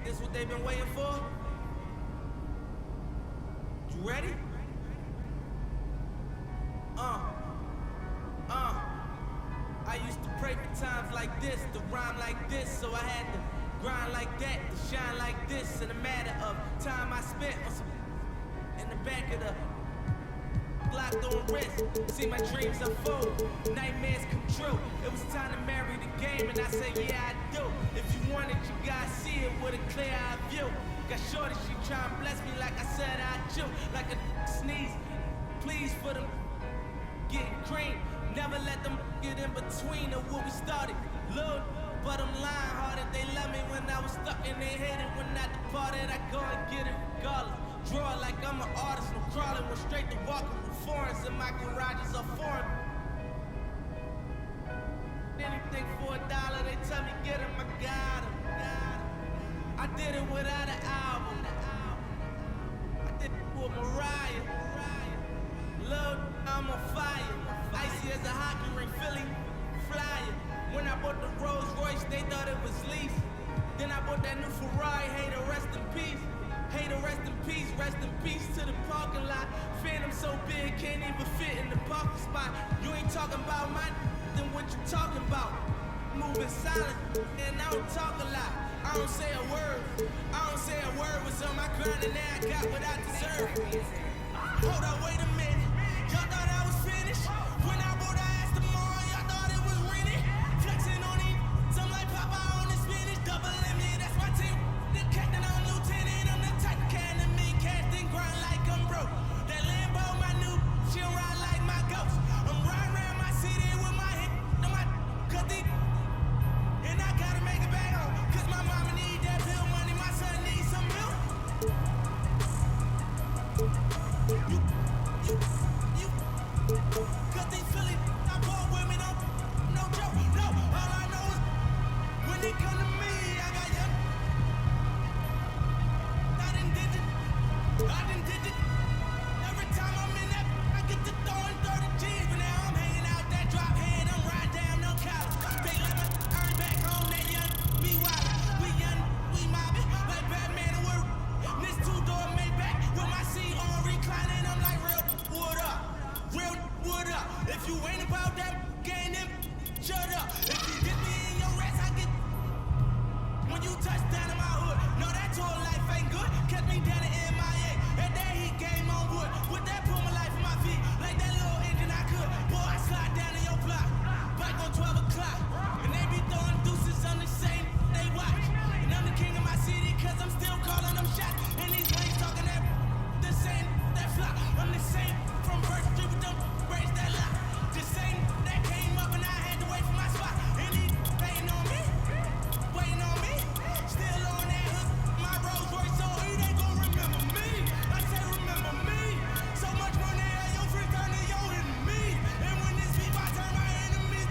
Think this what they've been waiting for? You ready? I used to pray for times like this, to rhyme like this, so I had to grind like that, to shine like this. In a matter of time I spent on some in the back of the locked on wrist, see my dreams unfold, nightmares come true. It was time to marry the game, and I said, yeah, I do. If you want it, you gotta see it with a clear eye view. Got shorty, she try and bless me like I said I do. Like a sneeze, please for them getting cream. Never let them get in between of what we started. Lord, but I'm lying hearted. They love me when I was stuck and they hated when I departed. I go and get it regardless. Draw like I'm an artist, no crawling. Went straight to walking with foreigns in my garages are foreign. Anything for $1, they tell me get him, I got him. I did it without an album. I did it with Mariah. Lord, I'm on fire. Icy as a hockey ring, Philly flyer. When I bought the Rolls Royce, they thought it was lease. Then I bought that new Ferrari, hey, to rest in peace. Hey, to rest in peace to the parking lot. Phantom so big, can't even fit in the parking spot. You ain't talking about my then what you talking about? Moving silent, and I don't talk a lot. I don't say a word. Was on my grind and now I got what I deserve. Hold up, wait a minute. Y'all thought I was finished? When I bought the ass tomorrow, y'all thought it was rented? Flexing on these, some like Popeye on the spinach. Double M, yeah, that's my team. The captain, I'm lieutenant. I'm the type of cat that me casting grind like I'm broke. That Lambo, my new, she'll ride like my ghost. I'm riding around my city with my hit on my cutty. And I gotta make it back home, cause my mama need that bill money, my son needs some milk. Cause these Philly, I bought women, no joke, no. All I know is when they come to me, I got young. I done did it. Every time I'm in that, I get to throwing 30 G's, but now I'm hanging out that drop head, I'm riding down no college. They let me earn back home, that young, me wild. We young, we mobbing, like Batman and we're this two-door Maybach with my seat on reclining, I'm like real wood up. If you ain't about that game, then shut up. If you get me in your rest, I get when you touch down in my hood. No, that tour life ain't good. Kept me down in MIA. That day he game on wood. With that pull my life in my feet. Like that little engine I could. Boy, I slide down in your block. Bike on 12 o'clock. And they be throwing deuces on the same they watch. And I'm the king of my city, cause I'm still calling them shots. And these lanes talking that the same, that flop. I'm the same from First Street with them braids that lock. The same that came up and I had to wait for my spot. And he waiting on me. Still on that hook, my Rolls Royce, so he ain't gon' remember me. I say remember me. So much money at your friend turn to your enemy. And when this beat, I turn my enemies.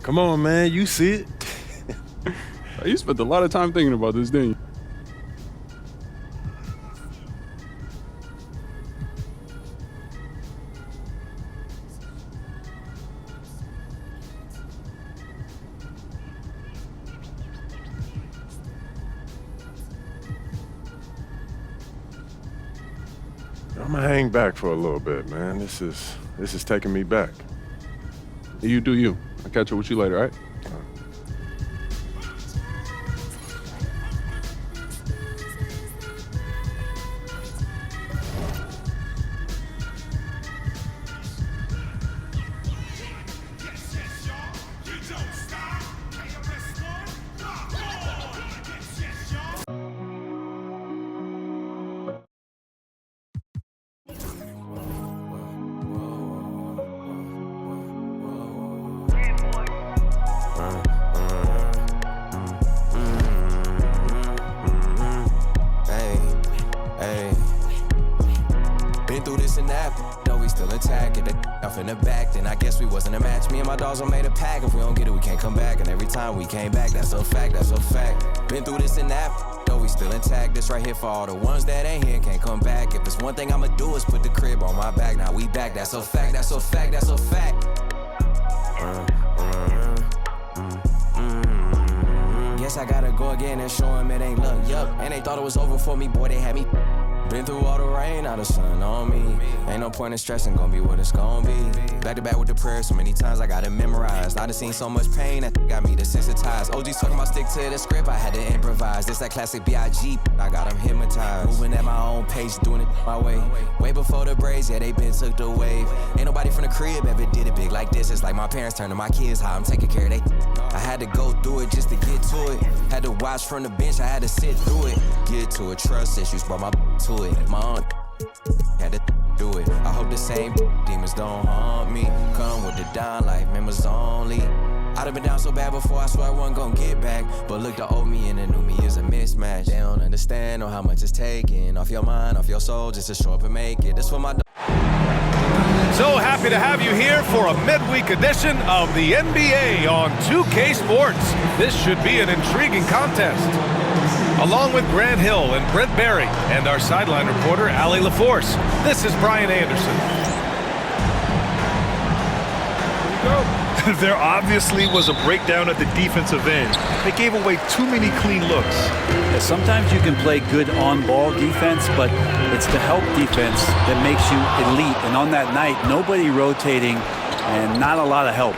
Come on, man. You see it. You spent a lot of time thinking about this, didn't you? I'm gonna hang back for a little bit, man. This is taking me back. You do you. I'll catch up with you later, all right? Been through this and that, though we still intact. Get that off in the back, then I guess we wasn't a match. Me and my dogs all made a pack. If we don't get it, we can't come back. And every time we came back, that's a fact, that's a fact. Been through this and that, though we still intact. This right here for all the ones that ain't here, can't come back. If it's one thing I'ma do is put the crib on my back. Now we back, that's a fact, that's a fact, that's a fact. Guess I gotta go again and show him it ain't luck, yup. And they thought it was over for me, boy, they had me. Been through all the rain, now the sun on me. Ain't no point in stressing, gonna be what it's gonna be. Back to back with the prayers, so many times I got it memorized. I done seen so much pain, that got me desensitized. OG's talking about stick to the script, I had to improvise. This that classic B.I.G., I got them hypnotized. Moving at my own pace, doing it my way. Way before the braids, yeah, they been took the wave. Ain't nobody from the crib ever did it big like this. It's like my parents turning my kids how I'm taking care of they. I had to go through it just to get to it. Had to watch from the bench, I had to sit through it. Get to it, trust issues, brought my to it. My aunt had to do it. I hope the same demons don't haunt me. Come with the down life, members only. I'd have been down so bad before, I swear I wasn't gonna get back. But look, the old me and the new me is a mismatch. They don't understand or how much it's taking off your mind, off your soul, just to show up and make it. This for my So happy to have you here for a midweek edition of the NBA on 2K Sports. This should be an intriguing contest. Along with Grant Hill and Brent Barry and our sideline reporter, Allie LaForce, this is Brian Anderson. There obviously was a breakdown at the defensive end. They gave away too many clean looks. Yeah, sometimes you can play good on-ball defense, but it's the help defense that makes you elite. And on that night, nobody rotating and not a lot of help.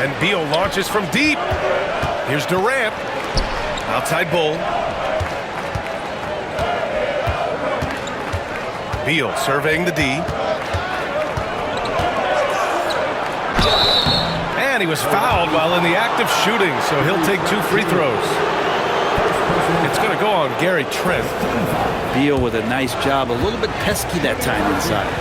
And Beal launches from deep. Here's Durant. Outside Bull. Beal surveying the D. And he was fouled while in the act of shooting, so he'll take 2 free throws. It's going to go on Gary Trent. Beal with a nice job, a little bit pesky that time inside.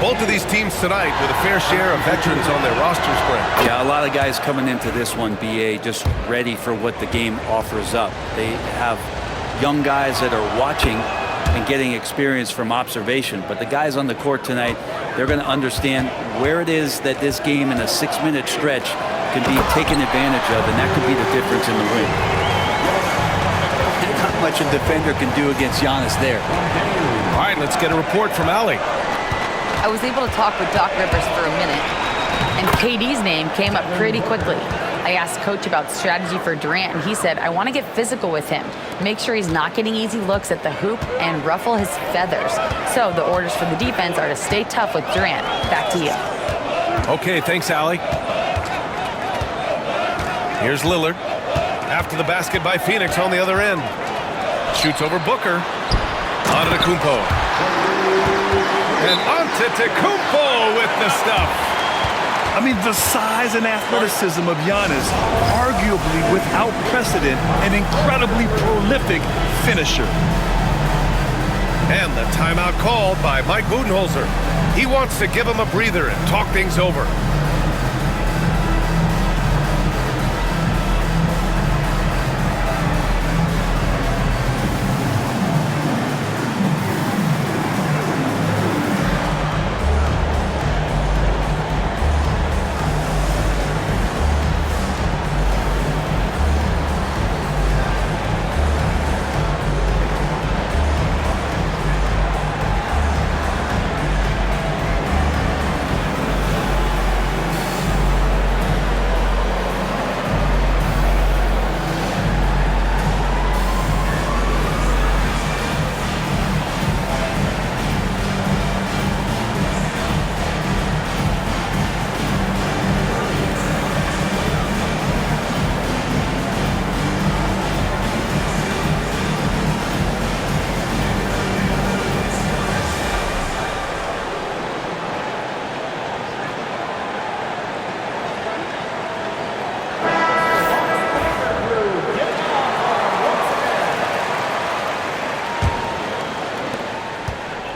Both of these teams tonight with a fair share of veterans on their rosters, Brent. Yeah, a lot of guys coming into this one, BA, just ready for what the game offers up. They have young guys that are watching and getting experience from observation. But the guys on the court tonight, they're going to understand where it is that this game in a 6-minute stretch can be taken advantage of, and that could be the difference in the win. Not much a defender can do against Giannis there. All right, let's get a report from Allie. I was able to talk with Doc Rivers for a minute, and KD's name came up pretty quickly. I asked Coach about strategy for Durant, and he said, I want to get physical with him, make sure he's not getting easy looks at the hoop, and ruffle his feathers. So the orders for the defense are to stay tough with Durant. Back to you. Okay, thanks, Allie. Here's Lillard. After the basket by Phoenix on the other end. Shoots over Booker. Antetokounmpo. And Antetokounmpo with the stuff. I mean, the size and athleticism of Giannis, arguably without precedent, an incredibly prolific finisher. And the timeout called by Mike Budenholzer. He wants to give him a breather and talk things over.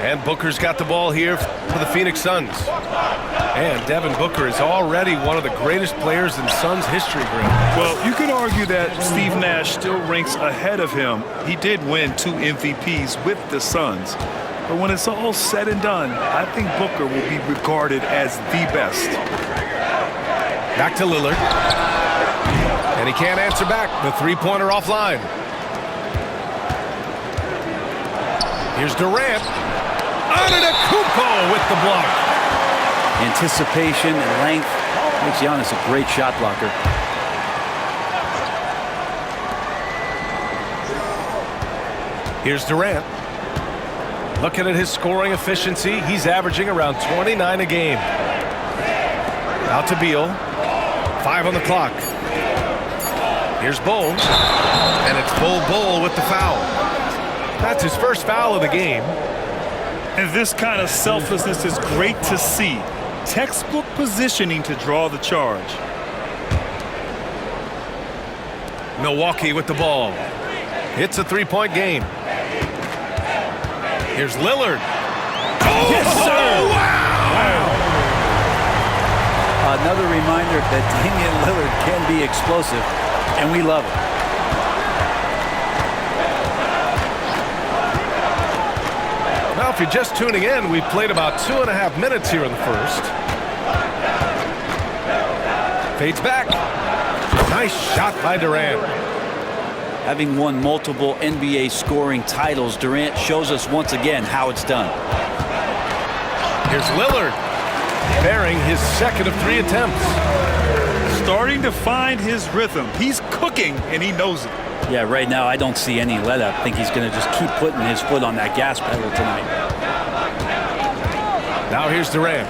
And Booker's got the ball here for the Phoenix Suns. And Devin Booker is already one of the greatest players in Suns history, Grant. Well, you could argue that Steve Nash still ranks ahead of him. He did win 2 MVPs with the Suns. But when it's all said and done, I think Booker will be regarded as the best. Back to Lillard. And he can't answer back. The three-pointer offline. Here's Durant. Antetokounmpo with the block. Anticipation and length makes Giannis a great shot blocker. Here's Durant. Looking at his scoring efficiency, he's averaging around 29 a game. Out to Beal. 5 on the clock. Here's Bull. And it's Bull with the foul. That's his first foul of the game. And this kind of selflessness is great to see. Textbook positioning to draw the charge. Milwaukee with the ball. It's a three-point game. Here's Lillard. Oh, yes, sir! Wow! Another reminder that Damian Lillard can be explosive, and we love it. Now, if you're just tuning in, we've played about 2.5 minutes here in the first. Fades back. Nice shot by Durant. Having won multiple NBA scoring titles, Durant shows us once again how it's done. Here's Lillard, bearing his second of 3 attempts. Starting to find his rhythm. He's cooking, and he knows it. Yeah, right now I don't see any let up. I think he's going to just keep putting his foot on that gas pedal tonight. Now here's Durant.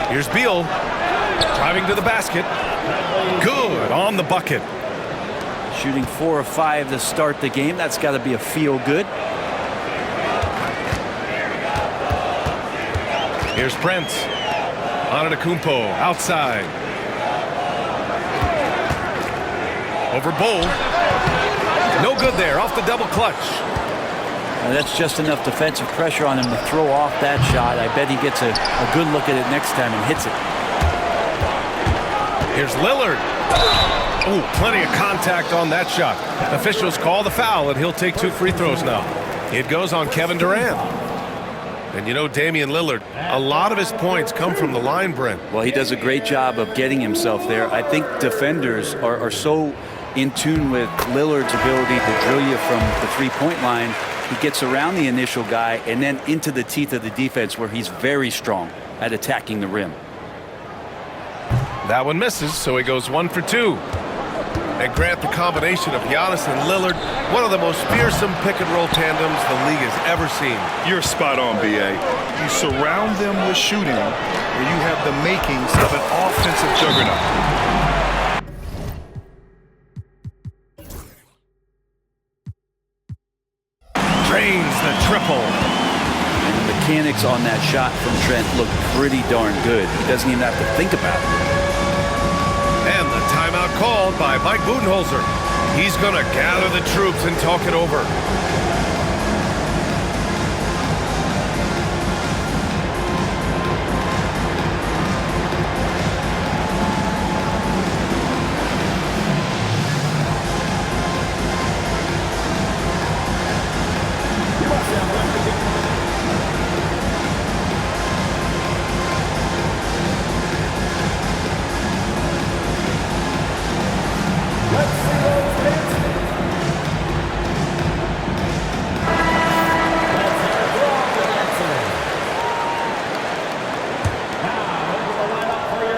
Here's Beal, driving to the basket. Good on the bucket. Shooting 4 of 5 to start the game. That's got to be a feel good. Here's Prince. Antetokounmpo outside. Over Bull. No good there. Off the double clutch. And that's just enough defensive pressure on him to throw off that shot. I bet he gets a good look at it next time and hits it. Here's Lillard. Oh, plenty of contact on that shot. Officials call the foul, and he'll take 2 free throws now. It goes on Kevin Durant. And you know, Damian Lillard, a lot of his points come from the line, Brent. Well, he does a great job of getting himself there. I think defenders are so in tune with Lillard's ability to drill you from the three-point line. He gets around the initial guy and then into the teeth of the defense where he's very strong at attacking the rim. That one misses, so he goes 1 for 2. And Grant, the combination of Giannis and Lillard, one of the most fearsome pick-and-roll tandems the league has ever seen. You're spot on, B.A. You surround them with shooting, and you have the makings of an offensive juggernaut. Drains the triple. And the mechanics on that shot from Trent look pretty darn good. He doesn't even have to think about it. And the timeout called by Mike Budenholzer. He's going to gather the troops and talk it over.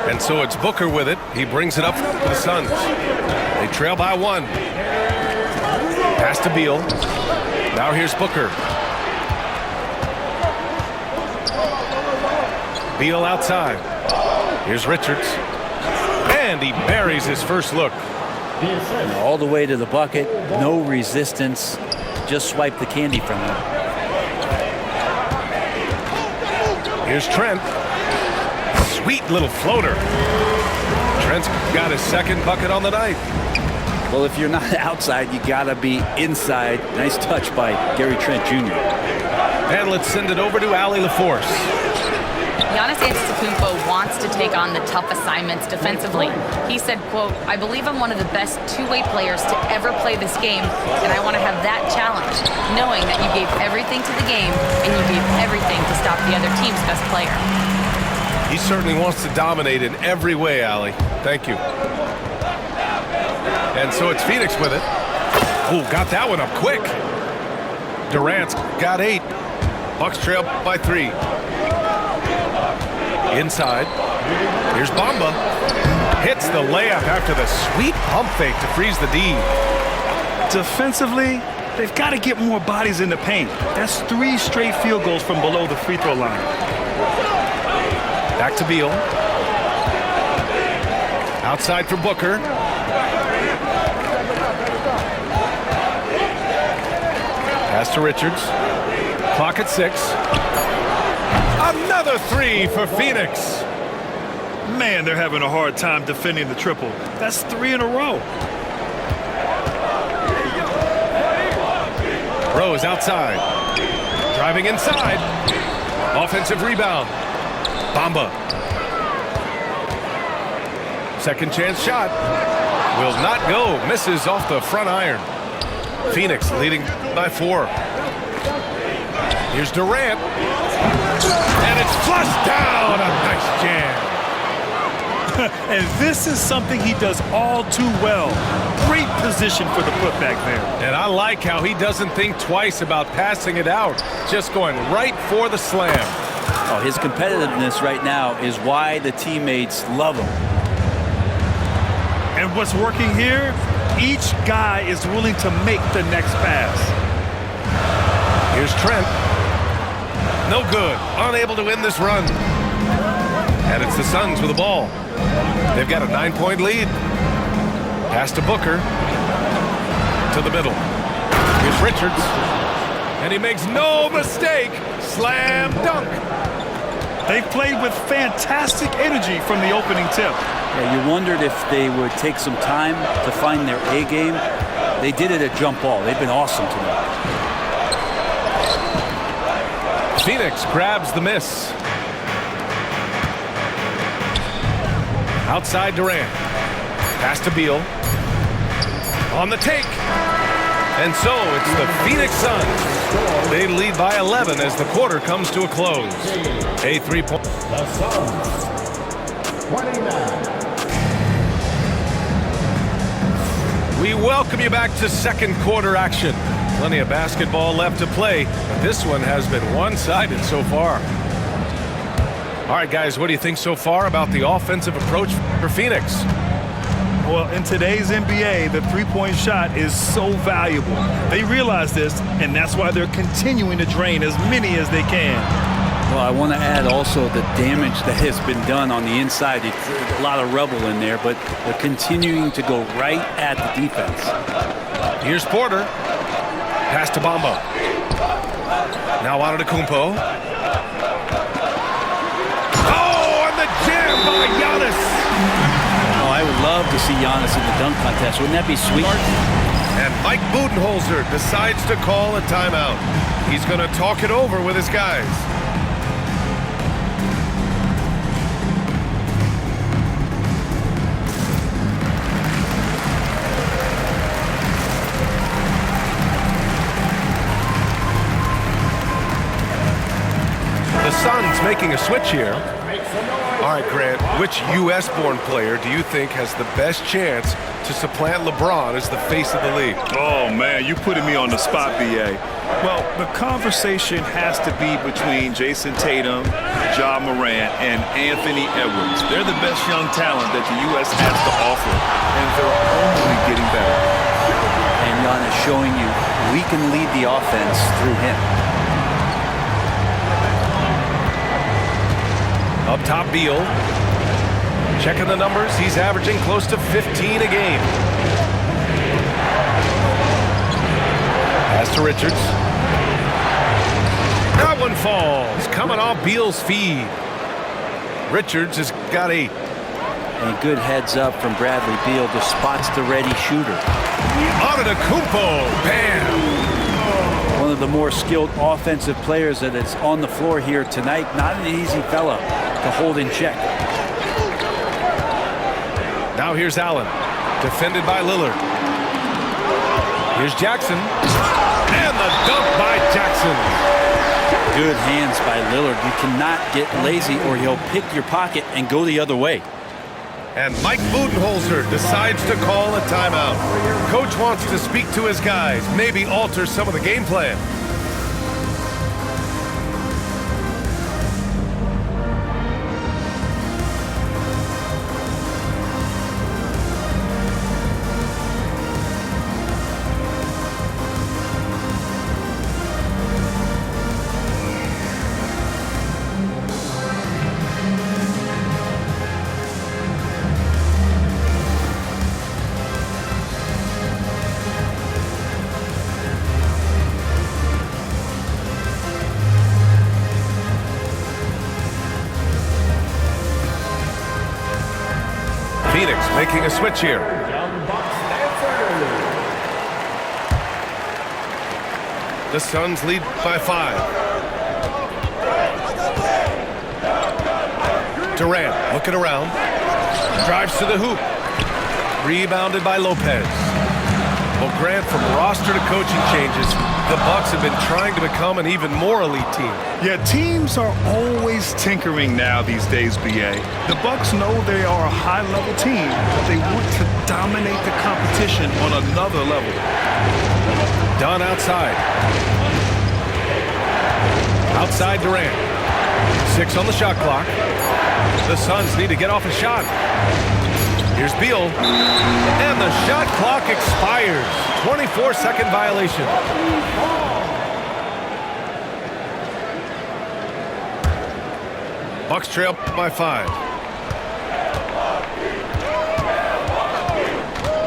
And so it's Booker with it. He brings it up to the Suns. They trail by 1. Pass to Beal. Now here's Booker. Beal outside. Here's Richards. And he buries his first look. All the way to the bucket. No resistance. Just swipe the candy from him. Here's Trent. Sweet little floater. Trent's got his second bucket on the night. Well, if you're not outside, you got to be inside. Nice touch by Gary Trent Jr. And let's send it over to Allie LaForce. Giannis Antetokounmpo wants to take on the tough assignments defensively. He said, quote, "I believe I'm one of the best two-way players to ever play this game, and I want to have that challenge, knowing that you gave everything to the game and you gave everything to stop the other team's best player." He certainly wants to dominate in every way, Allie. Thank you. And so it's Phoenix with it. Ooh, got that one up quick. Durant's got 8. Bucks trail by 3. Inside. Here's Bamba. Hits the layup after the sweet pump fake to freeze the D. Defensively, they've got to get more bodies in the paint. That's 3 straight field goals from below the free throw line. Back to Beal. Outside for Booker. Pass to Richards. Clock at 6. Another 3 for Phoenix. Man, they're having a hard time defending the triple. That's 3 in a row. Rose outside. Driving inside. Offensive rebound. Bamba. Second chance shot. Will not go. Misses off the front iron. Phoenix leading by 4. Here's Durant. And it's flushed down. A nice jam. And this is something he does all too well. Great position for the putback there. And I like how he doesn't think twice about passing it out. Just going right for the slam. Oh, his competitiveness right now is why the teammates love him. And what's working here? Each guy is willing to make the next pass. Here's Trent. No good. Unable to win this run. And it's the Suns with the ball. They've got a 9-point lead. Pass to Booker. To the middle. Here's Richards. And he makes no mistake. Slam dunk. They've played with fantastic energy from the opening tip. Yeah, you wondered if they would take some time to find their A game. They did it at jump ball. They've been awesome tonight. Phoenix grabs the miss. Outside Durant. Pass to Beal. On the take. And so it's the Phoenix Suns. They lead by 11 as the quarter comes to a close. A 3-point. The Suns, 29. We welcome you back to second quarter action. Plenty of basketball left to play, but this one has been one-sided so far. All right, guys, what do you think so far about the offensive approach for Phoenix? Well, in today's NBA, the three-point shot is so valuable. They realize this, and that's why they're continuing to drain as many as they can. Well, I want to add also the damage that has been done on the inside. It's a lot of rubble in there, but they're continuing to go right at the defense. Here's Porter. Pass to Bamba. Now Antetokounmpo. Oh, and the jam by Giannis. Oh, I would love to see Giannis in the dunk contest. Wouldn't that be sweet? And Mike Budenholzer decides to call a timeout. He's going to talk it over with his guys. The Suns making a switch here. All right, Grant, which U.S.-born player do you think has the best chance to supplant LeBron as the face of the league? Oh, man, you putting me on the spot, B.A. Well, the conversation has to be between Jason Tatum, Ja Morant, and Anthony Edwards. They're the best young talent that the U.S. has to offer, and they're only getting better. And Giannis showing you we can lead the offense through him. Up top, Beal. Checking the numbers, he's averaging close to 15 a game. Pass to Richards. That one falls, coming off Beal's feed. Richards has got 8. And good heads up from Bradley Beal to spots the ready shooter. Antetokounmpo, bam! One of the more skilled offensive players that is on the floor here tonight. Not an easy fella to hold in check. Now here's Allen, defended by Lillard. Here's Jackson, and the dunk by Jackson. Good hands by Lillard. You cannot get lazy or he'll pick your pocket and go the other way. And Mike Budenholzer decides to call a timeout. Coach wants to speak to his guys, maybe alter some of the game plan. Phoenix making a switch here. The Suns lead by 5. Durant looking around. Drives to the hoop. Rebounded by Lopez. Well, Grant, from roster to coaching changes, the Bucks have been trying to become an even more elite team. Yeah, teams are always tinkering now these days, BA. The Bucks know they are a high-level team, but they want to dominate the competition on another level. Dunn outside. Outside Durant. 6 on the shot clock. The Suns need to get off a shot. Here's Beal. And the shot clock expires. 24-second violation. Bucks trail by 5.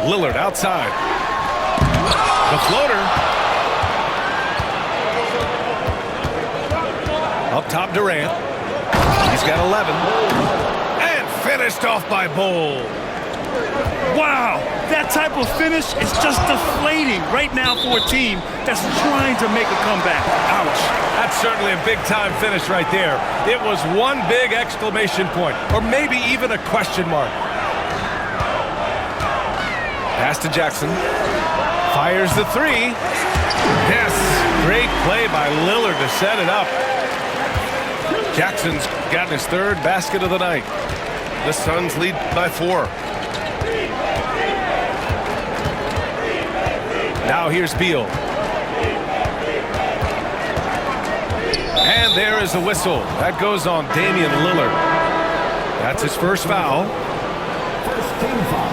Lillard outside. The floater. Up top, Durant. He's got 11. And finished off by Bull. Wow, that type of finish is just deflating right now for a team that's trying to make a comeback. Ouch. That's certainly a big-time finish right there. It was one big exclamation point, or maybe even a question mark. Pass to Jackson. Fires the 3. Yes, great play by Lillard to set it up. Jackson's gotten his 3rd basket of the night. The Suns lead by 4. Now here's Beal. And there is a whistle. That goes on Damian Lillard. That's his first foul. First team foul.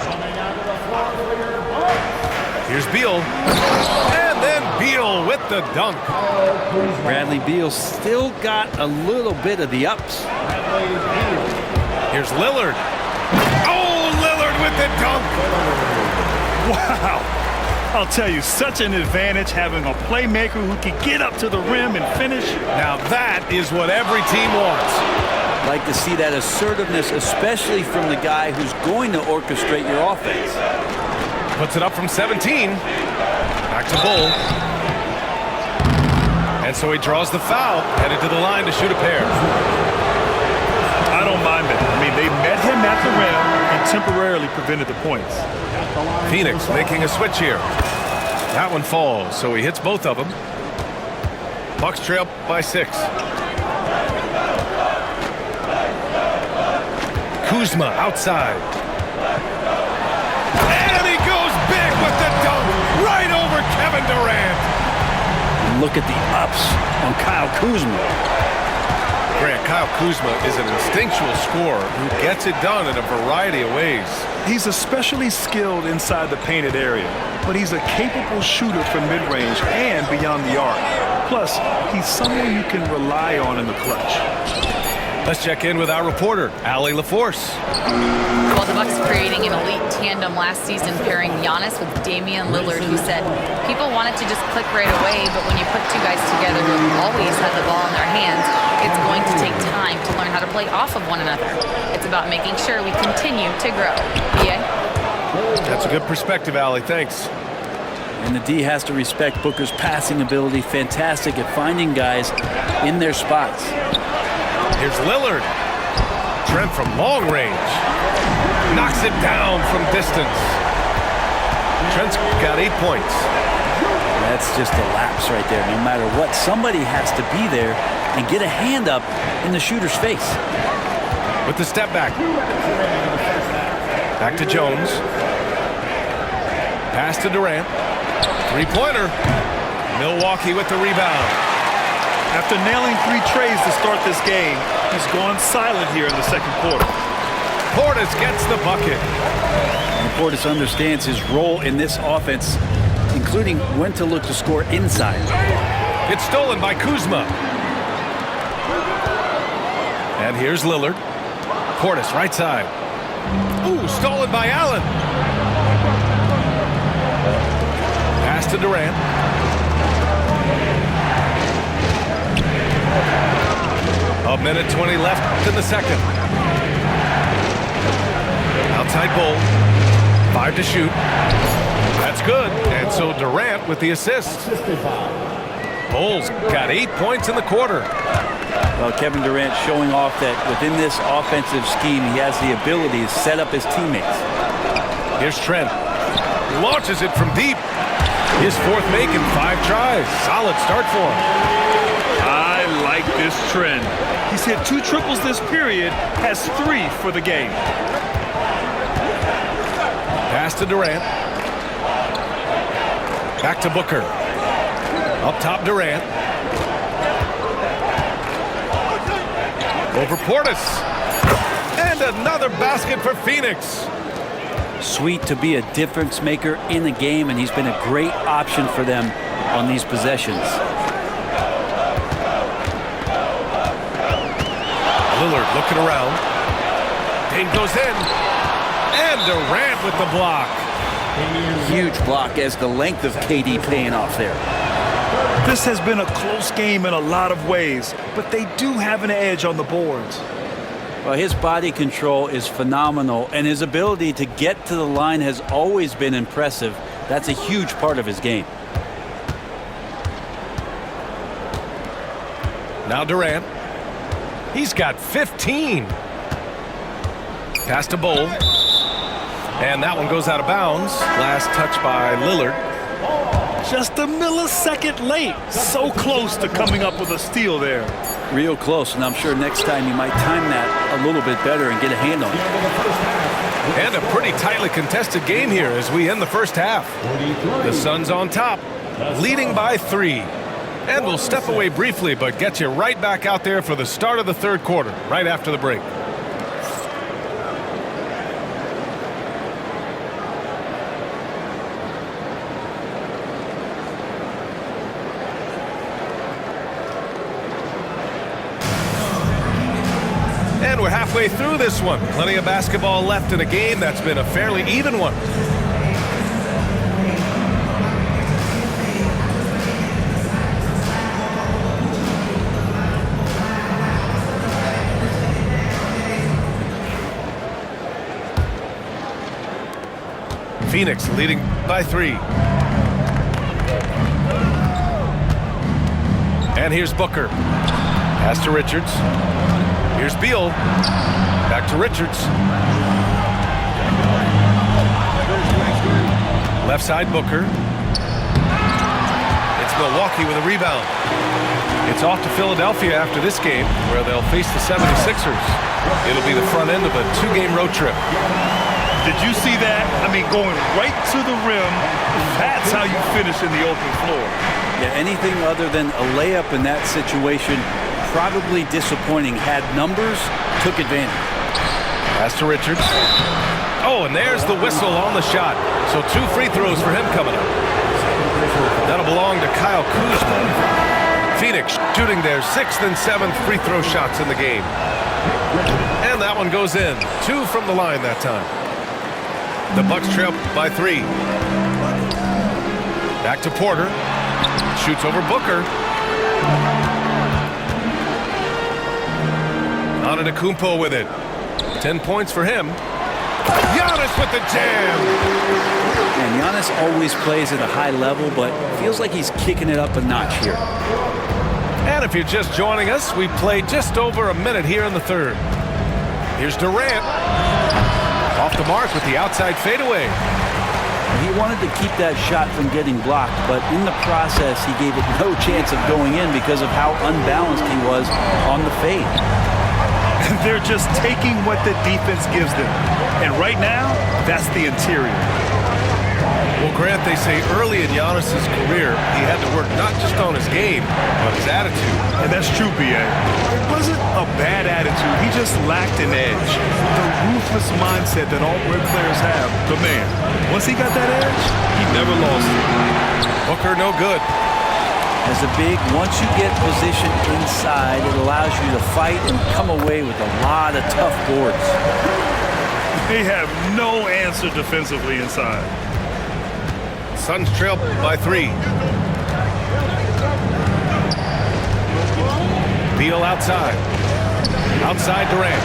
Coming out of the floor for your Bucks. Here's Beal. And then Beal with the dunk. Bradley Beal still got a little bit of the ups. Here's Lillard. Oh, Lillard with the dunk. Wow. I'll tell you, such an advantage having a playmaker who can get up to the rim and finish. Now that is what every team wants. Like to see that assertiveness, especially from the guy who's going to orchestrate your offense. Puts it up from 17. Back to Bull. And so he draws the foul, headed to the line to shoot a pair. I don't mind that. I mean, they met him at the rim and temporarily prevented the points. Phoenix making a switch here. That one falls, so he hits both of them. Bucks trail by 6. Kuzma outside. And he goes big with the dunk right over Kevin Durant. And look at the ups on Kyle Kuzma. Grant, Kyle Kuzma is an instinctual scorer who gets it done in a variety of ways. He's especially skilled inside the painted area, but he's a capable shooter from mid-range and beyond the arc. Plus, he's someone you can rely on in the clutch. Let's check in with our reporter, Allie LaForce. Well, the Bucks creating creating an elite tandem last season, pairing Giannis with Damian Lillard, who said, people want it to just click right away, but when you put two guys together who always have the ball in their hands, it's going to take time to learn how to play off of one another. It's about making sure we continue to grow. BA? That's a good perspective, Allie. Thanks. And the D has to respect Booker's passing ability. Fantastic at finding guys in their spots. Here's Lillard. Trent from long range. Knocks it down from distance. Trent's got 8 points. That's just a lapse right there. No matter what, somebody has to be there and get a hand up in the shooter's face. With the step back. Back to Jones. Pass to Durant. Three-pointer. Milwaukee with the rebound. After nailing 3 trays to start this game, he's gone silent here in the second quarter. Portis gets the bucket. And Portis understands his role in this offense, including when to look to score inside. It's stolen by Kuzma. And here's Lillard. Portis right side. Ooh, stolen by Allen. Pass to Durant. A minute 20 left in the second. Outside Bull. 5 to shoot. That's good. And so Durant with the assist. Bull's got 8 points in the quarter. Well, Kevin Durant showing off that within this offensive scheme, he has the ability to set up his teammates. Here's Trent. Launches it from deep. His 4th make in 5 tries. Solid start for him. I like this trend. He's hit 2 triples this period, has 3 for the game. Pass to Durant. Back to Booker. Up top, Durant. Over Portis. And another basket for Phoenix. Sweet to be a difference maker in the game, and he's been a great option for them on these possessions. Lillard looking around. Dane goes in. And Durant with the block. Huge block as the length of KD paying off there. This has been a close game in a lot of ways, but they do have an edge on the boards. Well, his body control is phenomenal, and his ability to get to the line has always been impressive. That's a huge part of his game. Now Durant. He's got 15. Pass to Bull. And that one goes out of bounds. Last touch by Lillard. Just a millisecond late. So close to coming up with a steal there. Real close, and I'm sure next time he might time that a little bit better and get a hand on it. And a pretty tightly contested game here as we end the first half. The Suns on top, leading by 3. And we'll step away briefly, but get you right back out there for the start of the third quarter, right after the break. And we're halfway through this one. Plenty of basketball left in a game that's been a fairly even one. Phoenix leading by 3. And here's Booker. Pass to Richards. Here's Beal. Back to Richards. Left side, Booker. It's Milwaukee with a rebound. It's off to Philadelphia after this game, where they'll face the 76ers. It'll be the front end of a 2-game road trip. Did you see that? I mean, going right to the rim. That's how you finish in the open floor. Yeah, anything other than a layup in that situation, probably disappointing. Had numbers, took advantage. Pass to Richards. Oh, and there's the whistle on the shot. So 2 free throws for him coming up. That'll belong to Kyle Kuzma. Phoenix shooting their 6th and 7th free throw shots in the game. And that one goes in. 2 from the line that time. The Bucks trail by 3. Back to Porter. Shoots over Booker. Antetokounmpo with it. 10 points for him. Giannis with the jam. And Giannis always plays at a high level, but feels like he's kicking it up a notch here. And if you're just joining us, we played just over a minute here in the third. Here's Durant. Off the mark with the outside fadeaway. He wanted to keep that shot from getting blocked, but in the process, he gave it no chance of going in because of how unbalanced he was on the fade. They're just taking what the defense gives them. And right now, that's the interior. Well, Grant, they say early in Giannis' career, he had to work not just on his game, but his attitude. And that's true, B.A. It wasn't a bad attitude. He just lacked an edge. The ruthless mindset that all great players have. But, man, once he got that edge, he never lost it. Booker, no good. As a big, once you get positioned inside, it allows you to fight and come away with a lot of tough boards. They have no answer defensively inside. Suns trail by 3. Beal outside. Outside Durant.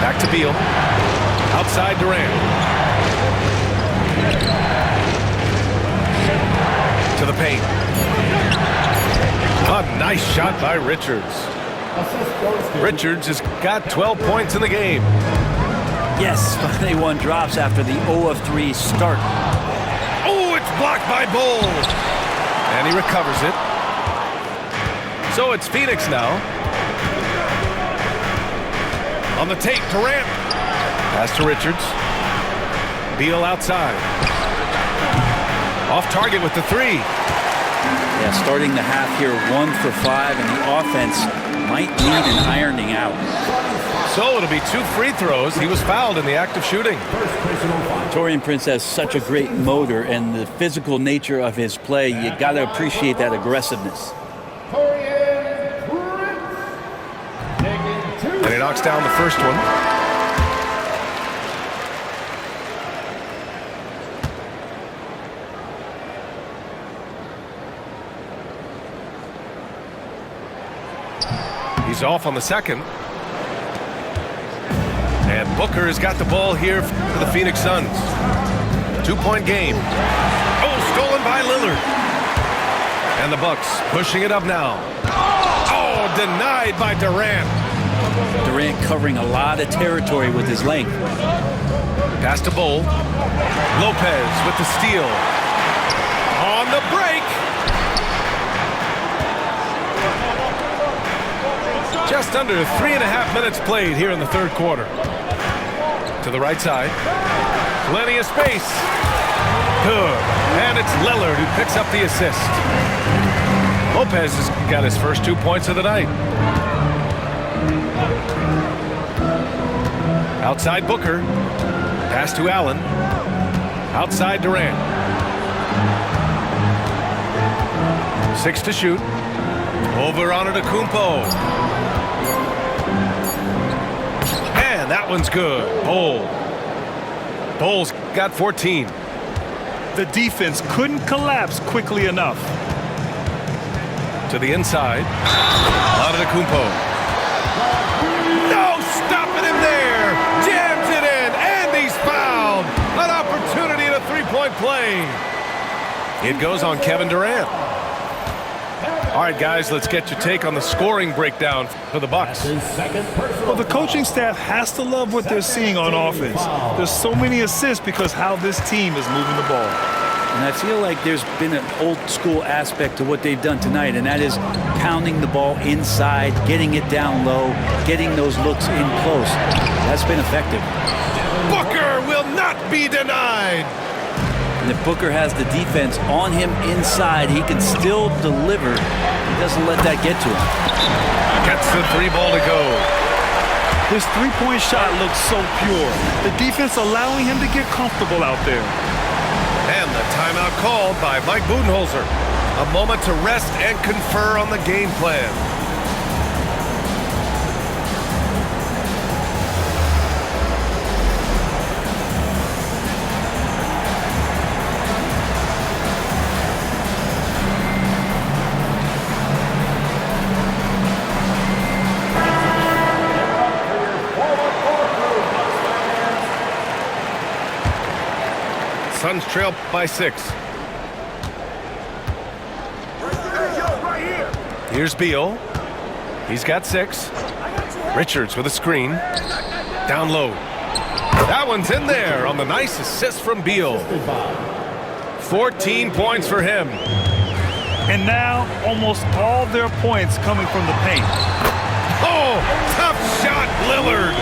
Back to Beal. Outside Durant. To the paint. A nice shot by Richards. Richards has got 12 points in the game. Yes, finally one drops after the 0-of-3 start. Oh, it's blocked by Bull. And he recovers it. So it's Phoenix now. On the tape, Durant. Pass to Richards. Beal outside. Off target with the 3. Yeah, starting the half here 1 for 5, and the offense might need an ironing out. So it'll be 2 free throws. He was fouled in the act of shooting. Taurean Prince has such a great motor, and the physical nature of his play, you got to appreciate that aggressiveness. And he knocks down the first one. He's off on the second. And Booker has got the ball here for the Phoenix Suns. 2-point game. Oh, stolen by Lillard. And the Bucks pushing it up now. Oh, denied by Durant. Durant covering a lot of territory with his length. Pass to Bull. Lopez with the steal. On the break. Just under 3.5 minutes played here in the third quarter. To the right side. Plenty of space. Good. And it's Lillard who picks up the assist. Lopez has got his first 2 points of the night. Outside Booker. Pass to Allen. Outside Durant. 6 to shoot. Over Antetokounmpo. And that one's good. Bull's got 14. The defense couldn't collapse quickly enough. To the inside. Antetokounmpo. No, stopping him there. Jams it in, and he's fouled. An opportunity at a three-point play. It goes on Kevin Durant. All right, guys, let's get your take on the scoring breakdown for the Bucks. Well, the coaching staff has to love what they're seeing on offense. There's so many assists because how this team is moving the ball. And I feel like there's been an old school aspect to what they've done tonight, and that is pounding the ball inside, getting it down low, getting those looks in close. That's been effective. Booker will not be denied. And if Booker has the defense on him inside, he can still deliver. He doesn't let that get to him. Gets the 3 ball to go. His three-point shot looks so pure. The defense allowing him to get comfortable out there. And the timeout called by Mike Budenholzer. A moment to rest and confer on the game plan. Suns trail by 6. Here's Beal. He's got 6. Richards with a screen. Down low. That one's in there on the nice assist from Beal. 14 points for him. And now almost all their points coming from the paint. Oh, tough shot, Lillard.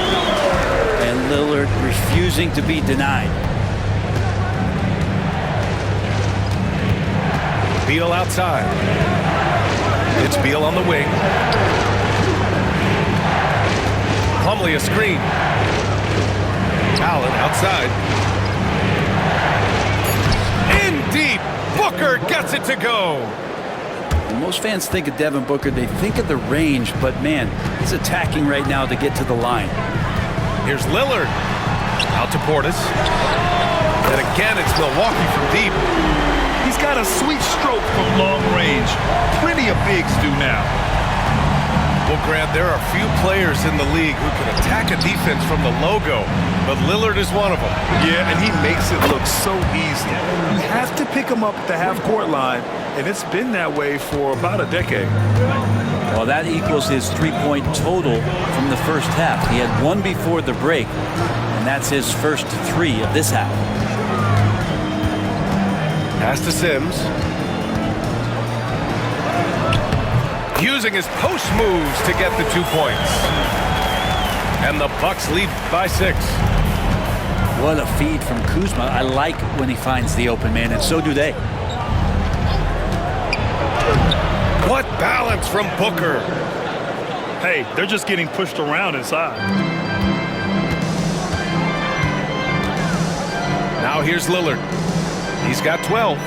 And Lillard refusing to be denied. Beal outside. It's Beal on the wing. Plumlee a screen. Allen outside. In deep. Booker gets it to go. And most fans think of Devin Booker. They think of the range, but man, he's attacking right now to get to the line. Here's Lillard. Out to Portis. And again, it's Milwaukee from deep. He's got a sweet stroke from long range. Plenty of bigs do now. Well, Grant, there are few players in the league who can attack a defense from the logo, but Lillard is one of them. Yeah, and he makes it look so easy. You have to pick him up at the half-court line, and it's been that way for about a decade. Well, that equals his three-point total from the first half. He had 1 before the break, and that's his first 3 of this half. Pass to Sims. Using his post moves to get the 2 points. And the Bucks lead by 6. What a feed from Kuzma. I like when he finds the open man, and so do they. What balance from Booker. Hey, they're just getting pushed around inside. Now here's Lillard. He's got 12.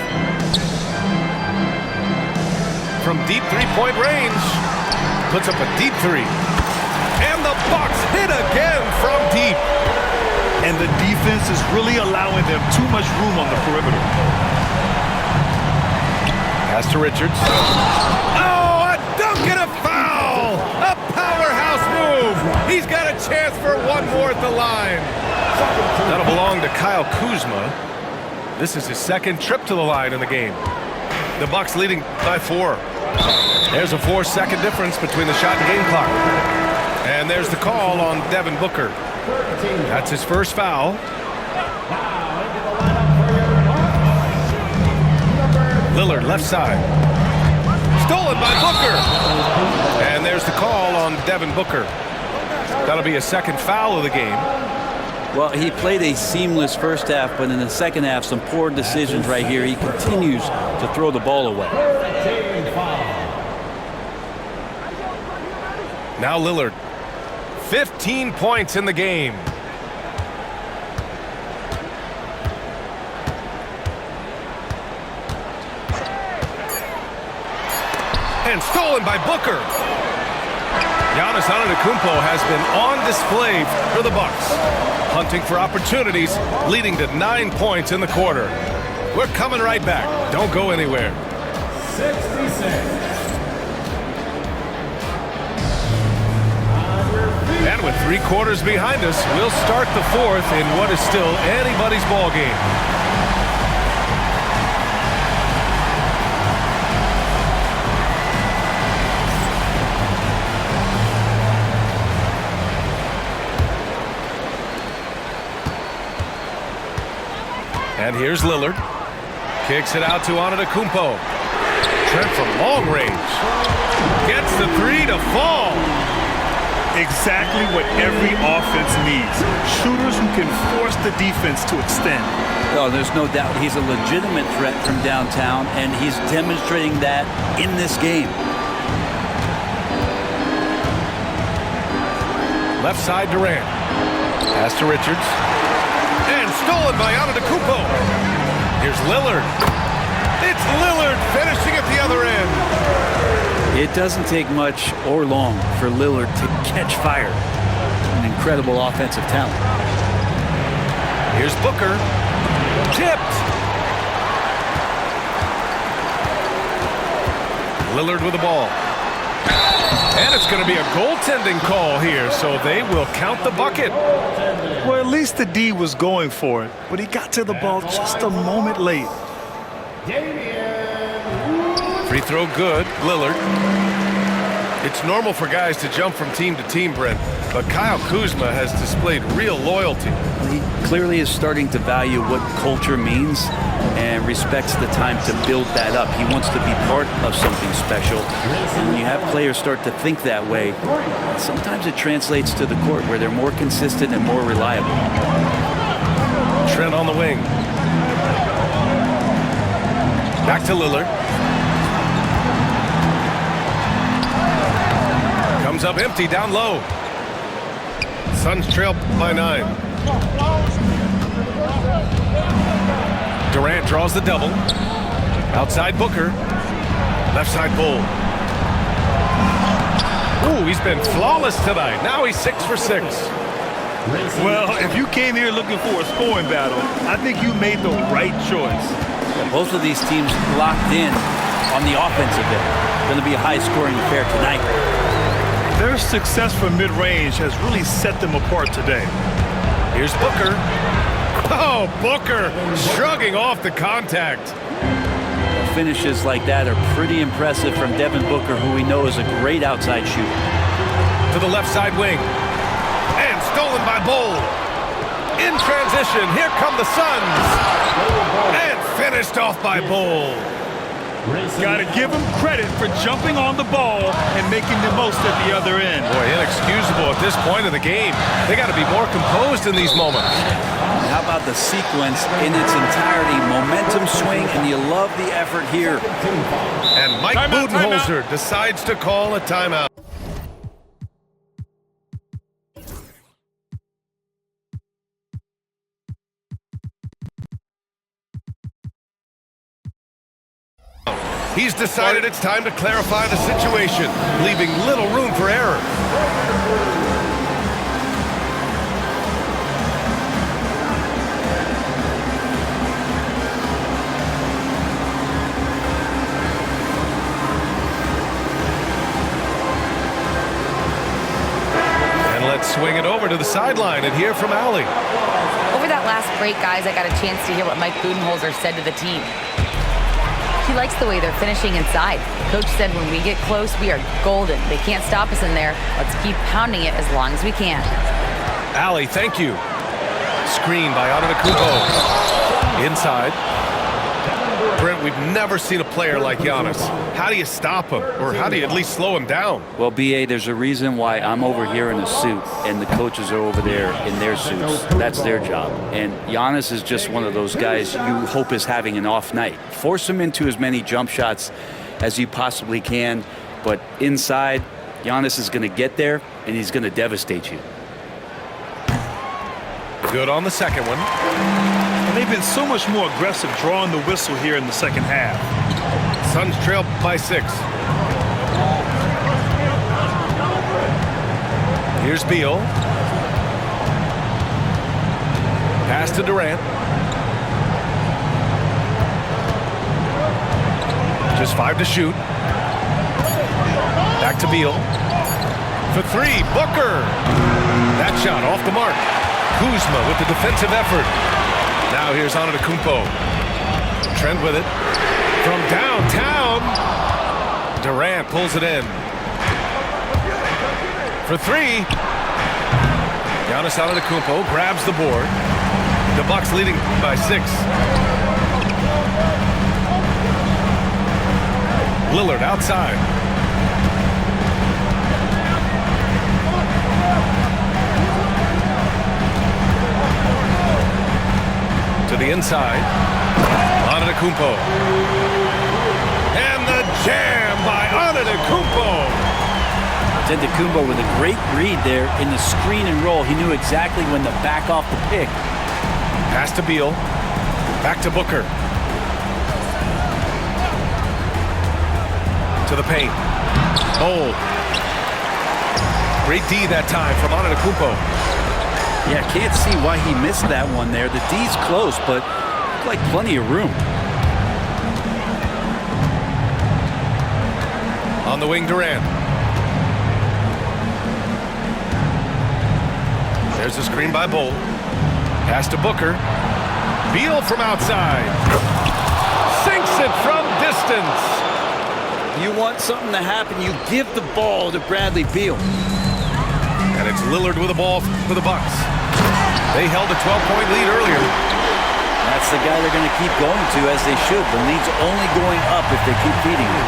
From deep three-point range. Puts up a deep 3. And the Bucks hit again from deep. And the defense is really allowing them too much room on the perimeter. Pass to Richards. Oh, a dunk and a foul! A powerhouse move! He's got a chance for one more at the line. That'll belong to Kyle Kuzma. This is his second trip to the line in the game. The Bucks leading by 4. There's a 4-second difference between the shot and game clock. And there's the call on Devin Booker. That's his first foul. Lillard left side. Stolen by Booker. And there's the call on Devin Booker. That'll be a second foul of the game. Well, he played a seamless first half, but in the second half, some poor decisions right here. He continues to throw the ball away. Now Lillard. 15 points in the game. And stolen by Booker. Giannis Antetokounmpo has been on display for the Bucks, hunting for opportunities, leading to 9 points in the quarter. We're coming right back. Don't go anywhere. 66. And with 3 quarters behind us, we'll start the 4th in what is still anybody's ball game. And here's Lillard. Kicks it out to Antetokounmpo. Trent from long range. Gets the 3 to fall. Exactly what every offense needs. Shooters who can force the defense to extend. Oh, there's no doubt he's a legitimate threat from downtown, and he's demonstrating that in this game. Left side Durant. Pass to Richards. And stolen by Antetokounmpo. Here's Lillard. It's Lillard finishing at the other end. It doesn't take much or long for Lillard to catch fire. An incredible offensive talent. Here's Booker. Tipped. Lillard with the ball. And it's going to be a goaltending call here, so they will count the bucket. Well, at least the D was going for it, but he got to the ball just a moment late. Free throw good, Lillard. It's normal for guys to jump from team to team, Brent, but Kyle Kuzma has displayed real loyalty. He clearly is starting to value what culture means and respects the time to build that up. He wants to be part of something special. And when you have players start to think that way, sometimes it translates to the court where they're more consistent and more reliable. Trent on the wing. Back to Lillard. Comes up empty down low. Suns trail by 9. Durant draws the double. Outside Booker. Left side Bull. Ooh, he's been flawless tonight. Now he's 6 for 6. Well, if you came here looking for a scoring battle, I think you made the right choice. Both of these teams locked in on the offensive end. Going to be a high-scoring affair tonight. Their success from mid-range has really set them apart today. Here's Booker. Oh, Booker shrugging off the contact. Finishes like that are pretty impressive from Devin Booker, who we know is a great outside shooter. To the left side wing. And stolen by Bull. In transition, here come the Suns. And finished off by Bull. Got to give him credit for jumping on the ball and making the most at the other end. Boy, inexcusable at this point of the game. They got to be more composed in these moments. How about the sequence in its entirety? Momentum swing, and you love the effort here. And Mike Budenholzer decides to call a timeout. He's decided it's time to clarify the situation, leaving little room for error. And let's swing it over to the sideline and hear from Allie. Over that last break, guys, I got a chance to hear what Mike Budenholzer said to the team. He likes the way they're finishing inside. Coach said when we get close, we are golden. They can't stop us in there. Let's keep pounding it as long as we can. Allie, thank you. Screen by Antetokounmpo. Inside. Brent, we've never seen a player like Giannis. How do you stop him? Or how do you at least slow him down? Well, B.A., there's a reason why I'm over here in a suit and the coaches are over there in their suits. That's their job. And Giannis is just one of those guys you hope is having an off night. Force him into as many jump shots as you possibly can. But inside, Giannis is going to get there, and he's going to devastate you. Good on the second one. They've been so much more aggressive drawing the whistle here in the second half. Suns trail by 6. Here's Beal. Pass to Durant. Just 5 to shoot. Back to Beal. For 3, Booker. That shot off the mark. Kuzma with the defensive effort. Now here's Antetokounmpo. Trent with it. From downtown. Durant pulls it in. For 3. Giannis Antetokounmpo grabs the board. The Bucks leading by 6. Lillard outside. To the inside. Antetokounmpo. And the jam by Antetokounmpo. Antetokounmpo with a great read there in the screen and roll. He knew exactly when to back off the pick. Pass to Beal. Back to Booker. To the paint. Bold. Great D that time from Antetokounmpo. Yeah, can't see why he missed that one there. The D's close, but like plenty of room. On the wing, Durant. There's a screen by Bowl. Pass to Booker. Beal from outside. Sinks it from distance. You want something to happen, you give the ball to Bradley Beal. And it's Lillard with the ball for the Bucks. They held a 12-point lead earlier. That's the guy they're going to keep going to, as they should. The lead's only going up if they keep feeding him.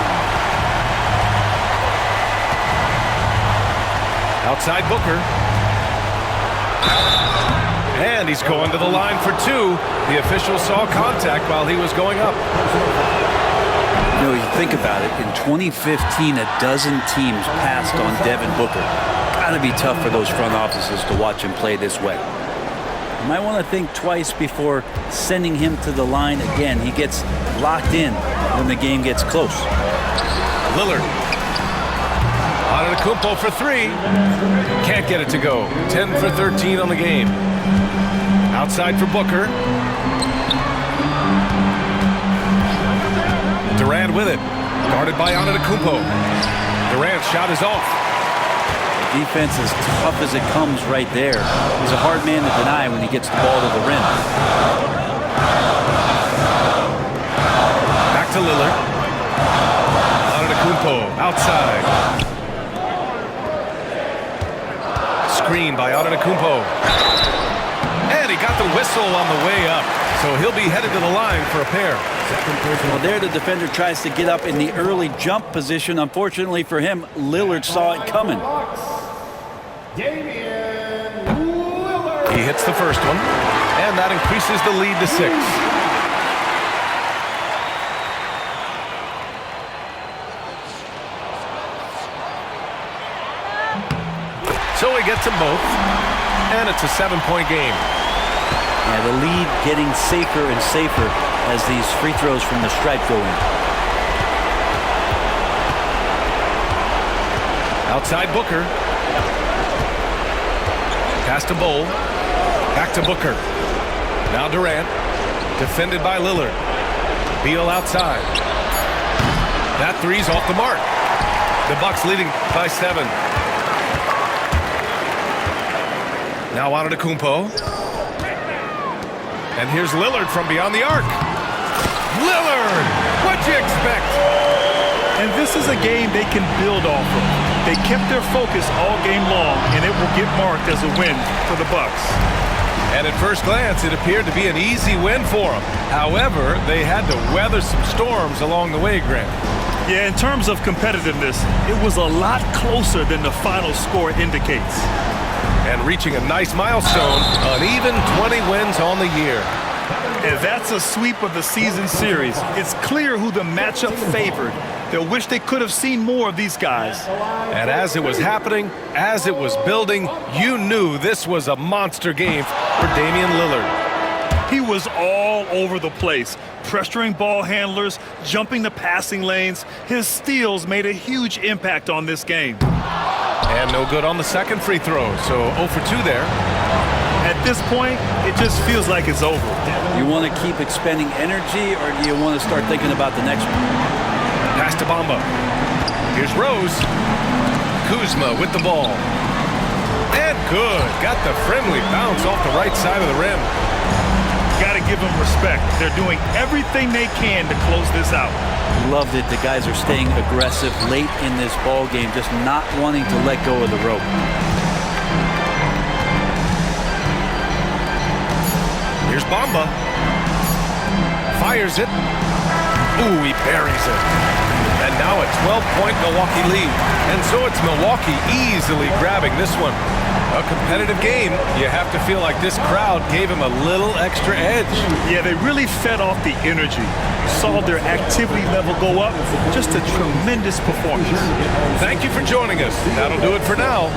Outside Booker. And he's going to the line for two. The official saw contact while he was going up. You know, you think about it, in 2015, a dozen teams passed on Devin Booker. Gotta be tough for those front offices to watch him play this way. You might want to think twice before sending him to the line again. He gets locked in when the game gets close. Lillard. Antetokounmpo for three. Can't get it to go. 10 for 13 on the game. Outside for Booker. Durant with it. Guarded by Antetokounmpo. Durant's shot is off. Defense as tough as it comes right there. He's a hard man to deny when he gets the ball to the rim. Back to Lillard. Antetokounmpo outside. Screen by Antetokounmpo. And he got the whistle on the way up. So he'll be headed to the line for a pair. Well, there the defender tries to get up in the early jump position. Unfortunately for him, Lillard saw it coming. He hits the first one, and that increases the lead to 6. So he gets them both, and it's a 7-point game. Yeah, the lead getting safer and safer as these free throws from the stripe go in. Outside Booker. Pass to Bowl. Back to Booker. Now Durant. Defended by Lillard. Beal outside. That three's off the mark. The Bucks leading by 7. Now Antetokounmpo. And here's Lillard from beyond the arc. Lillard! What'd you expect? And this is a game they can build off of. They kept their focus all game long, and it will get marked as a win for the Bucks. And at first glance, it appeared to be an easy win for them. However, they had to weather some storms along the way, Grant. Yeah, in terms of competitiveness, it was a lot closer than the final score indicates. And reaching a nice milestone, an even 20 wins on the year. And that's a sweep of the season series. It's clear who the matchup favored. They'll wish they could have seen more of these guys. And as it was happening, as it was building, you knew this was a monster game for Damian Lillard. He was all over the place, pressuring ball handlers, jumping the passing lanes. His steals made a huge impact on this game. And no good on the second free throw, so 0 for 2 there. At this point, it just feels like it's over. You want to keep expending energy, or do you want to start thinking about the next one? Pass to Bamba. Here's Rose. Kuzma with the ball. And good. Got the friendly bounce off the right side of the rim. Got to give them respect. They're doing everything they can to close this out. Loved it. The guys are staying aggressive late in this ball game, just not wanting to let go of the rope. Here's Bamba. Fires it. Ooh, he buries it. And now a 12-point Milwaukee lead. And so it's Milwaukee easily grabbing this one. A competitive game. You have to feel like this crowd gave him a little extra edge. Yeah, they really fed off the energy. Saw their activity level go up. Just a tremendous performance. Thank you for joining us. That'll do it for now.